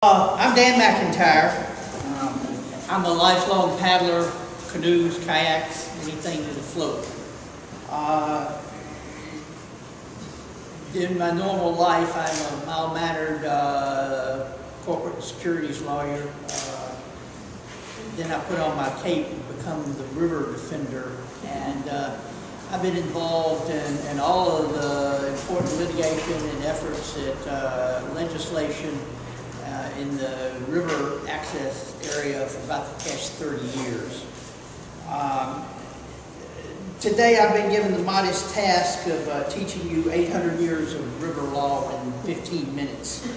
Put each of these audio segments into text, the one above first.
I'm Dan McIntyre. I'm a lifelong paddler, canoes, kayaks, anything that float. In my normal life, I'm a mild-mannered corporate securities lawyer. Then I put on my cape and become the river defender. And I've been involved in all of the important litigation and efforts at legislation in the river access area for about the past 30 years. Today I've been given the modest task of teaching you 800 years of river law in 15 minutes.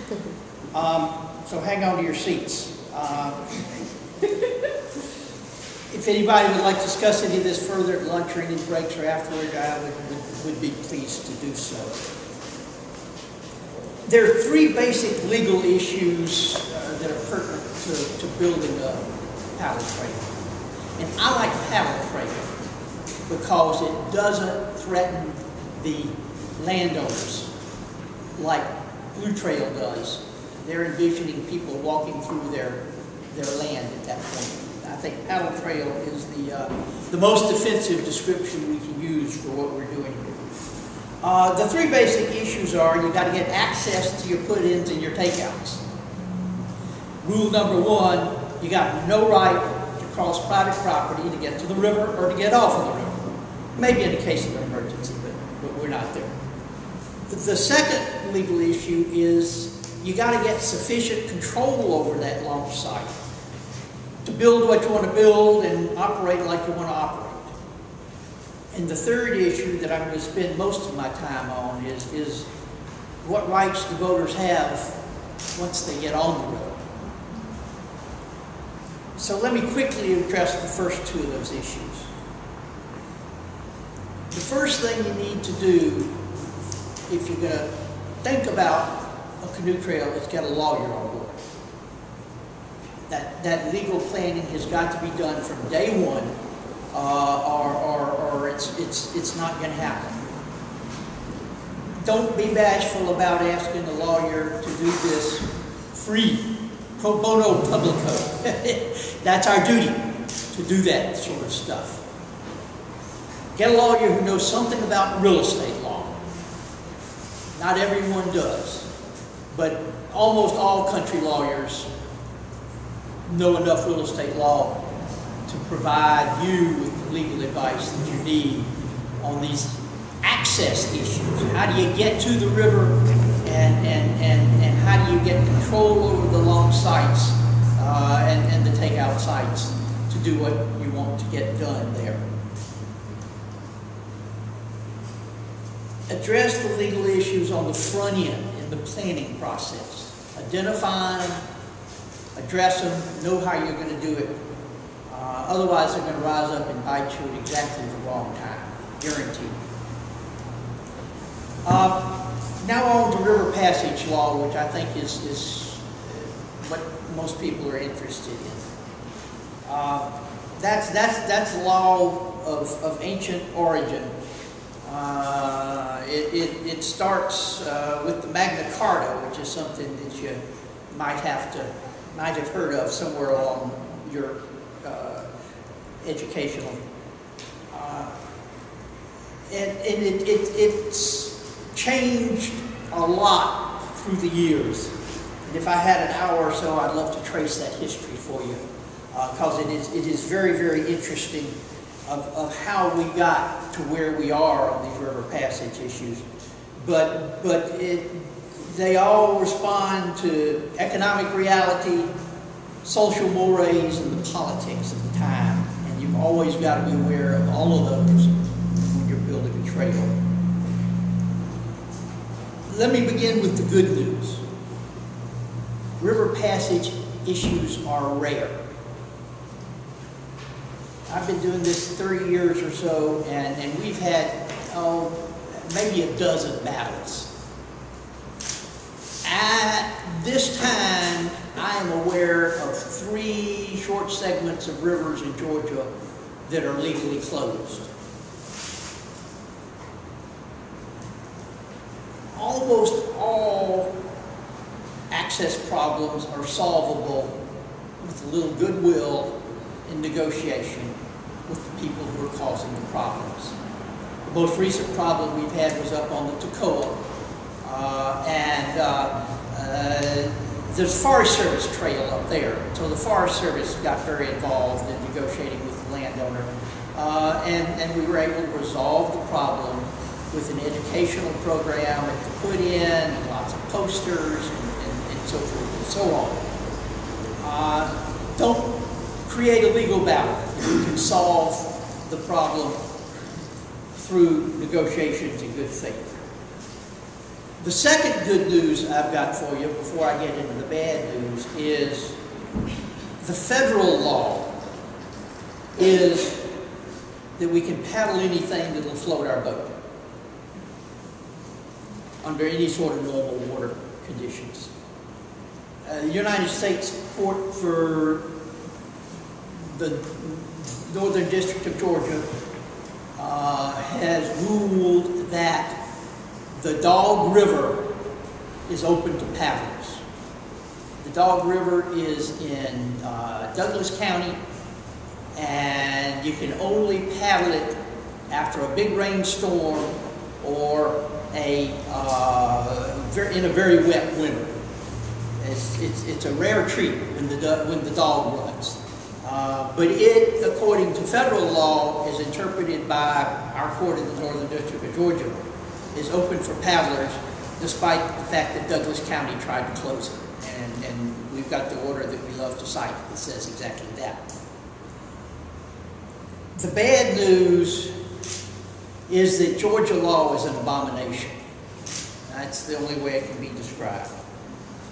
So hang on to your seats. If anybody would like to discuss any of this further at lunch or any breaks or afterward, I would be pleased to do so. There are three basic legal issues that are pertinent to building a paddle trailer. And I like paddle trailer because it doesn't threaten the landowners like Blue Trail does. They're envisioning people walking through their land at that point. I think paddle trail is the most defensive description we can use for what we're doing here. The three basic issues are you got to get access to your put-ins and your takeouts. Rule number one, you got no right to cross private property to get to the river or to get off of the river. Maybe in the case of an emergency, but we're not there. The second legal issue is you got to get sufficient control over that launch site to build what you want to build and operate like you want to operate. And the third issue that I'm going to spend most of my time on is what rights do voters have once they get on the road. So let me quickly address the first two of those issues. The first thing you need to do if you're going to think about a canoe trail is get a lawyer on board. That legal planning has got to be done from day one, or it's not going to happen. Don't be bashful about asking a lawyer to do this free, pro bono publico. That's our duty, to do that sort of stuff. Get a lawyer who knows something about real estate law. Not everyone does, but almost all country lawyers know enough real estate law to provide you with the legal advice that you need on these access issues. How do you get to the river, and how do you get control over the launch sites and the takeout sites to do what you want to get done there. Address the legal issues on the front end in the planning process. Identify them, address them, know how you're going to do it. Otherwise, they're going to rise up and bite you at exactly the wrong time, guaranteed. Now on to river passage law, which I think is what most people are interested in. That's law of ancient origin. It starts with the Magna Carta, which is something that you might have heard of somewhere along your educational. It's changed a lot through the years. And if I had an hour or so, I'd love to trace that history for you, because it is very, very interesting of how we got to where we are on these river passage issues. But they all respond to economic reality, social mores, and the politics of the time. And you've always got to be aware of all of those when you're building a trail. Let me begin with the good news. River passage issues are rare. I've been doing this 30 years or so, and we've had, maybe a dozen battles. At this time, I am aware of 3 short segments of rivers in Georgia that are legally closed. Almost all access problems are solvable with a little goodwill and negotiation with the people who are causing the problems. The most recent problem we've had was up on the Toccoa, there's a Forest Service trail up there, so the Forest Service got very involved in negotiating with the landowner, and we were able to resolve the problem with an educational program to put in, and lots of posters, and so forth and so on. Don't create a legal battle. You can solve the problem through negotiations in good faith. The second good news I've got for you before I get into the bad news is the federal law is that we can paddle anything that will float our boat under any sort of normal water conditions. The United States Court for the Northern District of Georgia has ruled that the Dog River is open to paddlers. The Dog River is in Douglas County, and you can only paddle it after a big rainstorm or in a very wet winter. It's a rare treat when the dog runs. But it, according to federal law, is interpreted by our court in the Northern District of Georgia, is open for paddlers, despite the fact that Douglas County tried to close it. And we've got the order that we love to cite that says exactly that. The bad news is that Georgia law is an abomination. That's the only way it can be described.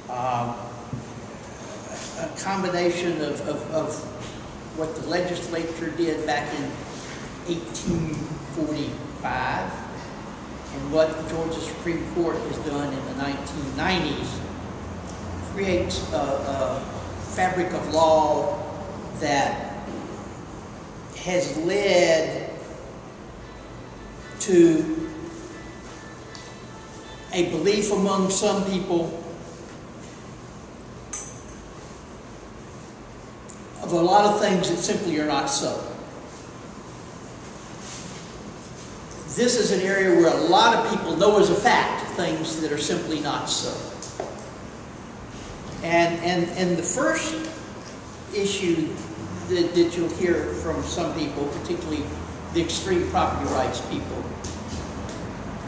A combination of what the legislature did back in 1845 and what the Georgia Supreme Court has done in the 1990s creates a fabric of law that has led to a belief among some people of a lot of things that simply are not so. This is an area where a lot of people know as a fact things that are simply not so. And the first issue that you'll hear from some people, particularly the extreme property rights people,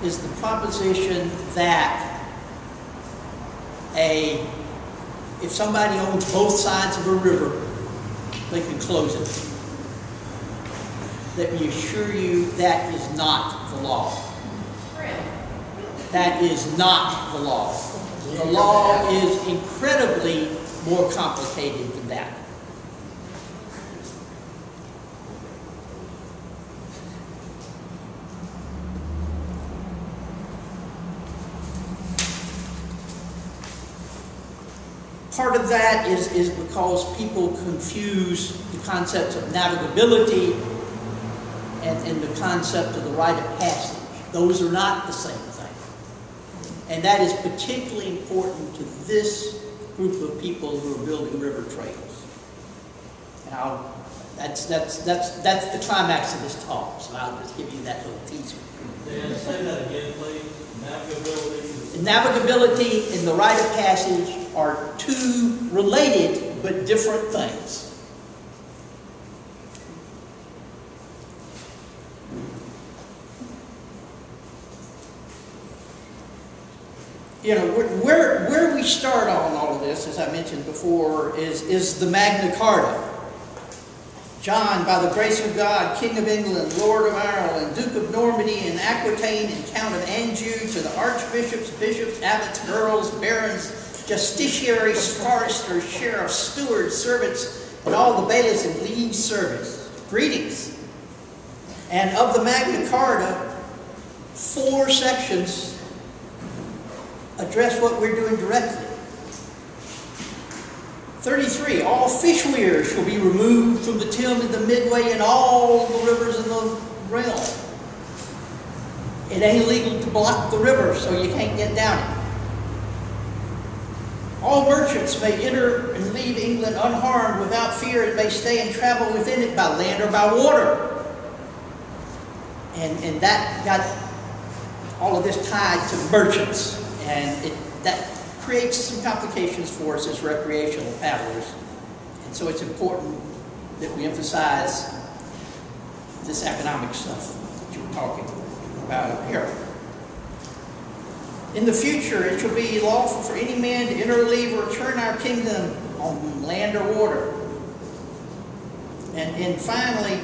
is the proposition that if somebody owns both sides of a river, they can close it. Let me assure you that is not the law. That is not the law. The law is incredibly more complicated than that. Part of that is because people confuse the concepts of navigability and the concept of the rite of passage. Those are not the same thing. And that is particularly important to this group of people who are building river trails. Now, that's the climax of this talk, so I'll just give you that little teaser. Dan, say that again, please. Navigability. Navigability and the rite of passage are two related but different things. You know, where we start on all of this, as I mentioned before, is the Magna Carta. John, by the grace of God, King of England, Lord of Ireland, Duke of Normandy and Aquitaine, and Count of Anjou, to the archbishops, bishops, abbots, earls, barons, justiciaries, foresters, sheriffs, stewards, servants, and all the bailiffs and liege servants. Greetings. And of the Magna Carta, 4 sections address what we're doing directly. 33, all fish weirs shall be removed from the Thames and the Midway and all the rivers in the realm. It ain't legal to block the river, so you can't get down it. All merchants may enter and leave England unharmed without fear, and may stay and travel within it by land or by water. And that got all of this tied to merchants, and that creates some complications for us as recreational paddlers. And so it's important that we emphasize this economic stuff that you're talking about here. In the future, it shall be lawful for any man to enter, leave, or return our kingdom on land or water. And finally,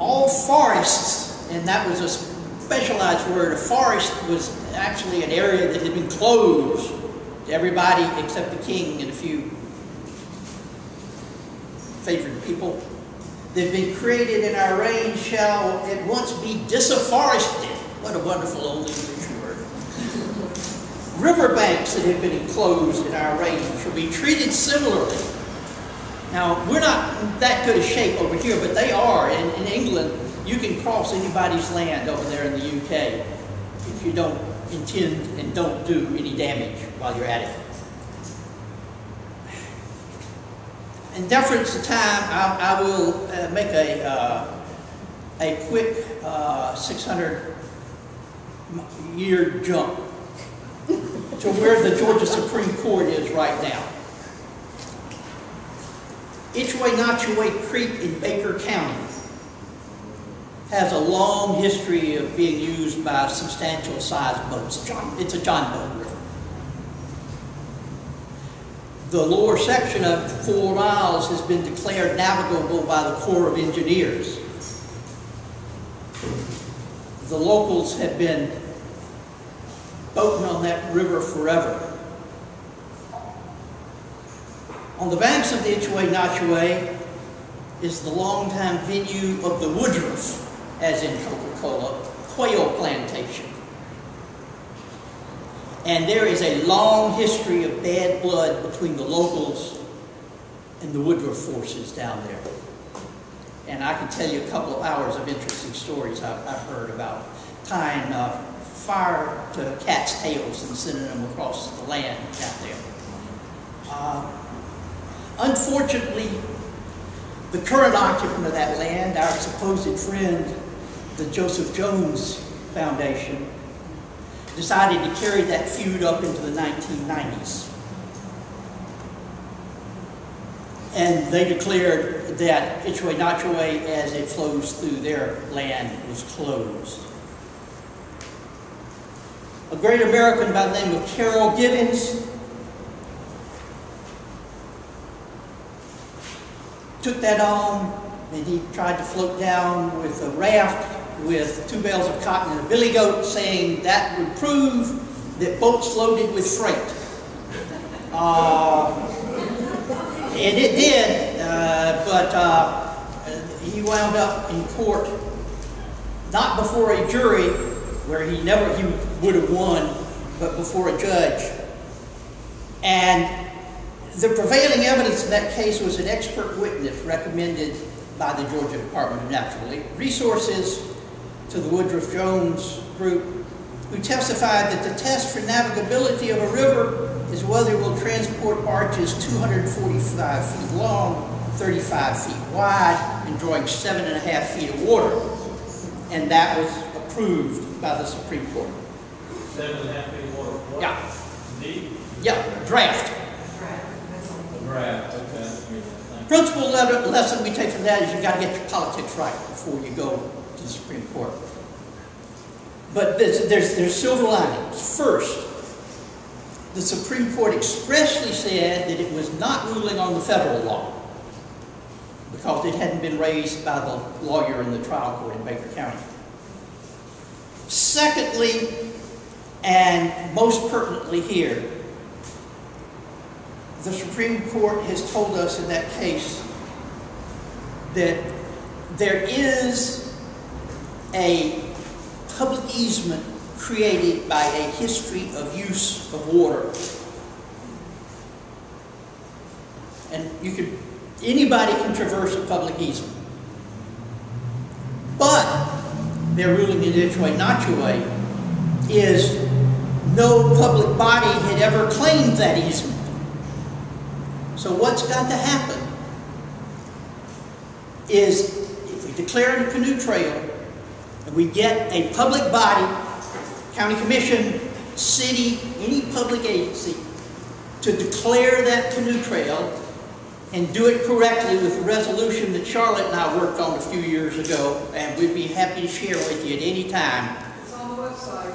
all forests, and that was a specialized word. A forest was actually an area that had been closed to everybody except the king and a few favored people. That have been created in our reign shall at once be disafforested. What a wonderful old English word. Riverbanks that have been enclosed in our reign shall be treated similarly. Now, we're not that good a shape over here, but they are. In England, you can cross anybody's land over there in the UK if you don't intend and don't do any damage while you're at it. In deference to time, I will make a quick 600-year jump to where the Georgia Supreme Court is right now. Itchway-Notchaway Creek in Baker County has a long history of being used by substantial sized boats. It's a John boat river. The lower section of 4 miles has been declared navigable by the Corps of Engineers. The locals have been boating on that river forever. On the banks of the Itchway-Notchaway is the longtime venue of the Woodruff, as in Coca-Cola, quail plantation. And there is a long history of bad blood between the locals and the Woodruff forces down there. And I can tell you a couple of hours of interesting stories I've heard about tying fire to cats' tails and sending them across the land down there. Unfortunately, the current occupant of that land, our supposed friend, the Joseph Jones Foundation, decided to carry that feud up into the 1990s. And they declared that Itchway-Notchaway, as it flows through their land, was closed. A great American by the name of Carroll Gibbons took that on, and he tried to float down with a raft with 2 bales of cotton and a billy goat, saying that would prove that boats loaded with freight. And it did, but he wound up in court, not before a jury, where he would have won, but before a judge. And the prevailing evidence in that case was an expert witness recommended by the Georgia Department of Natural Resources to the Woodruff Jones group, who testified that the test for navigability of a river is whether it will transport barges 245 feet long, 35 feet wide, and drawing 7.5 feet of water. And that was approved by the Supreme Court. 7.5 feet of water? What? Yeah. Deep? Yeah, draft. Draft, okay. Principal lesson we take from that is you've got to get your politics right before you go to the Supreme Court. But there's silver linings. First, the Supreme Court expressly said that it was not ruling on the federal law because it hadn't been raised by the lawyer in the trial court in Baker County. Secondly, and most pertinently here, the Supreme Court has told us in that case that there is a public easement created by a history of use of water. And anybody can traverse a public easement. But their ruling in Itchway-Notchaway is no public body had ever claimed that easement. So what's got to happen is if we declare it a canoe trail and we get a public body, county commission, city, any public agency, to declare that canoe trail and do it correctly with the resolution that Charlotte and I worked on a few years ago, and we'd be happy to share with you at any time. It's on the website.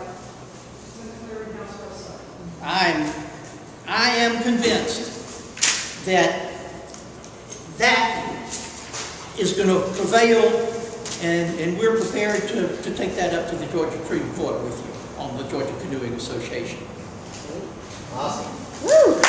It's in the clearinghouse website. I am convinced that that is going to prevail, and we're prepared to take that up to the Georgia Supreme Court with you on the Georgia Canoeing Association. Awesome. Woo!